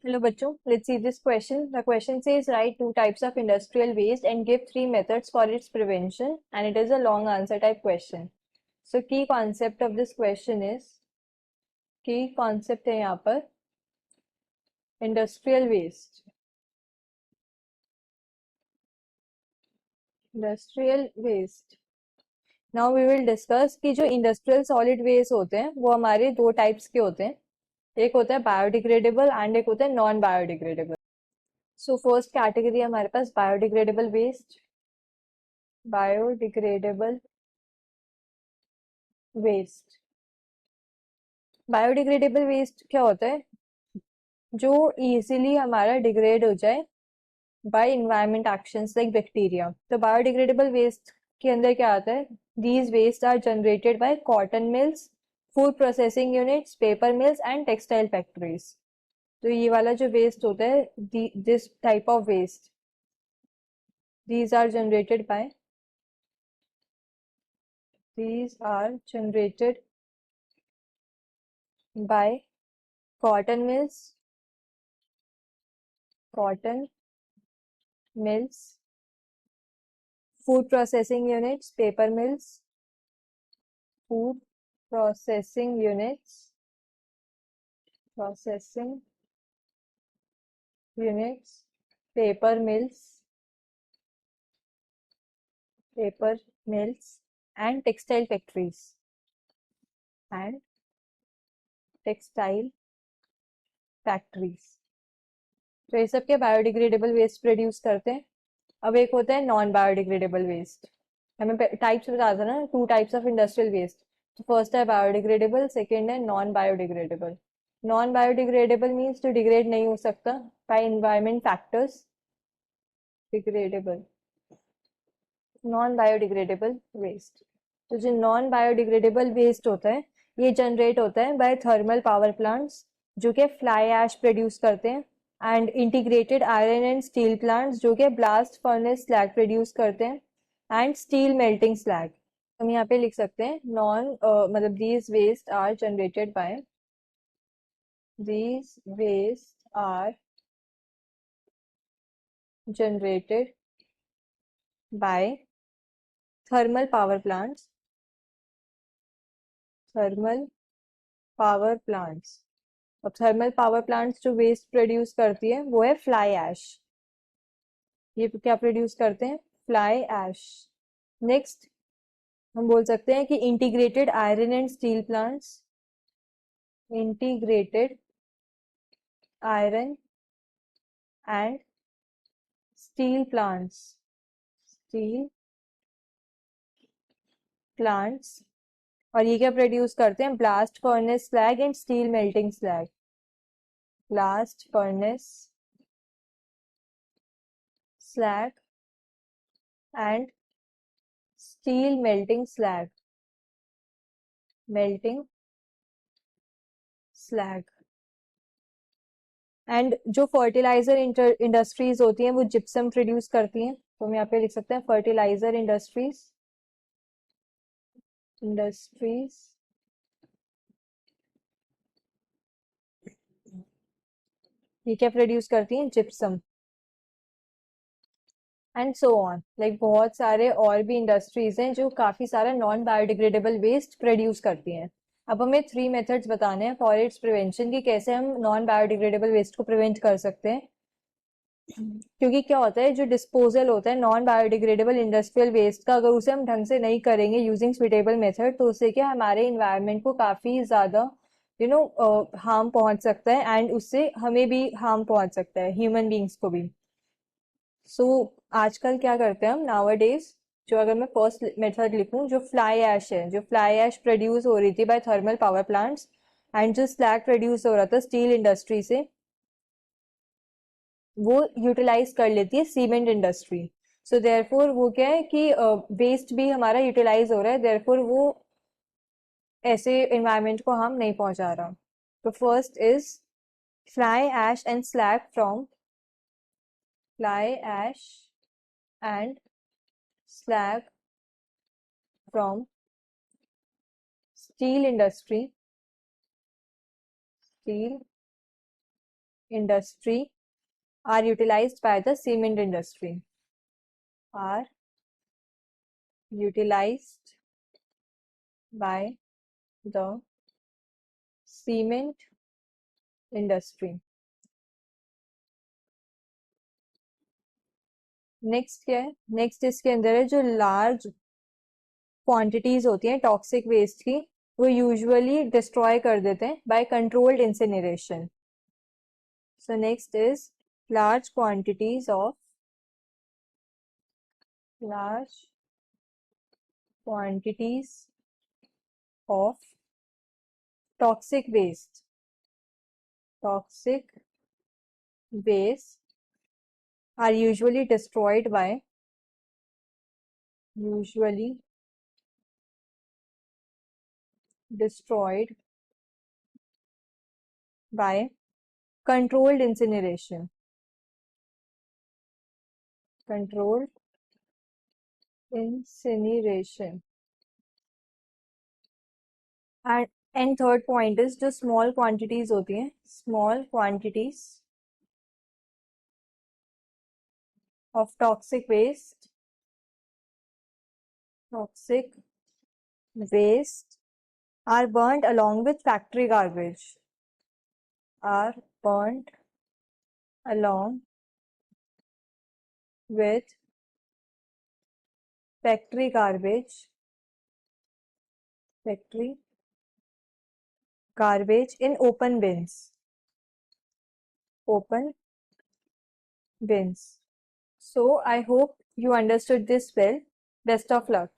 Hello bachcho, let's see this question. The question says write two types of industrial waste and give three methods for its prevention, and it is a long answer type question. So key concept of this question is, key concept है यहाँ पर industrial waste. Industrial waste. Now we will discuss कि जो industrial solid waste होते हैं वो हमारे दो types के होते हैं. एक होता है biodegradable and एक होता है non biodegradable. So first category है हमारे पास biodegradable waste. Biodegradable waste. Biodegradable waste क्या होता है? जो इजीली हमारा डिग्रेड हो जाए by environment actions like bacteria. तो बायोडिग्रेडेबल वेस्ट के अंदर क्या आता है? These waste are generated by cotton mills, food processing units, paper mills and textile factories. तो ये वाला जो वेस्ट होता है, this type of waste, these are generated by cotton mills, food processing units, paper mills, food processing units, paper mills and textile factories and textile factories. तो ये सब के बायोडिग्रेडेबल वेस्ट प्रोड्यूस करते हैं. अब एक होता है नॉन बायोडिग्रेडेबल वेस्ट. हमें टाइप्स बता था ना, two types of industrial waste. तो फर्स्ट है बायोडिग्रेडेबल, सेकेंड है non biodegradable. Non biodegradable means जो डिग्रेड नहीं हो सकता by environment factors. Degradable, non biodegradable waste. तो जो नॉन बायोडिग्रेडेबल वेस्ट होता है ये जनरेट होता है बाय थर्मल पावर प्लांट्स जो कि फ्लाई ऐश प्रोड्यूस करते हैं, and integrated iron and steel plants जो कि ब्लास्ट फर्नेस स्लैग प्रोड्यूस करते हैं, एंड स्टील मेल्टिंग स्लैग. हम यहाँ पे लिख सकते हैं नॉन मतलब these waste are generated by thermal power plants. अब थर्मल पावर प्लांट्स जो वेस्ट प्रोड्यूस करती है वो है फ्लाई ऐश. ये क्या प्रोड्यूस करते हैं? Fly ash. नेक्स्ट हम बोल सकते हैं कि integrated iron and steel plants. Integrated iron and steel plants. और ये क्या प्रोड्यूस करते हैं? Blast furnace slag and steel melting slag. Blast furnace slag and steel melting slag. And जो फर्टिलाइजर इंडस्ट्रीज होती हैं वो जिप्सम प्रोड्यूस करती हैं. तो हम यहाँ पे लिख सकते हैं फर्टिलाइजर इंडस्ट्रीज ये क्या प्रोड्यूस करती हैं? Gypsum. And so on, like बहुत सारे और भी इंडस्ट्रीज हैं जो काफी सारा नॉन बायोडिग्रेडेबल वेस्ट प्रोड्यूस करती हैं. अब हमें थ्री मेथड्स बताने हैं फॉर इट्स प्रिवेंशन की कैसे हम नॉन बायोडिग्रेडेबल वेस्ट को प्रिवेंट कर सकते हैं. क्योंकि क्या होता है, जो डिस्पोजल होता है नॉन बायोडिग्रेडेबल इंडस्ट्रियल वेस्ट का, अगर उसे हम ढंग से नहीं करेंगे यूजिंग सुटेबल मेथड, तो उससे क्या हमारे इन्वायरमेंट को काफी ज्यादा हार्म पहुंच सकता है, एंड उससे हमें भी हार्म पहुंच सकता है, ह्यूमन बींग्स को भी. सो आजकल क्या करते हैं हम नाउअडेज, जो अगर मैं फर्स्ट मेथड लिखूं, जो फ्लाई ऐश है, जो फ्लाई ऐश प्रोड्यूस हो रही थी by thermal power plants and जो स्लैग प्रोड्यूस हो रहा था स्टील इंडस्ट्री से, वो यूटिलाइज कर लेती है सीमेंट इंडस्ट्री. सो देयरफॉर वो क्या है कि वेस्ट भी हमारा यूटिलाइज हो रहा है, देयरफॉर वो ऐसे एनवायरनमेंट को हम नहीं पहुंचा रहा. तो first is fly ash and slag from steel industry are utilized by the cement industry. Are utilized by the cement industry. Next क्या है? नेक्स्ट इसके अंदर है जो लार्ज क्वांटिटीज होती हैं टॉक्सिक वेस्ट की, वो यूजुअली डिस्ट्रॉय कर देते हैं by controlled incineration. So next is large quantities of large quantities of toxic waste are usually destroyed by controlled incineration. Controlled incineration. And third point is जो small quantities होती हैं, small quantities of toxic waste are burnt along with factory garbage. Are burnt along with factory garbage in open bins. So I hope you understood this well. Best of luck.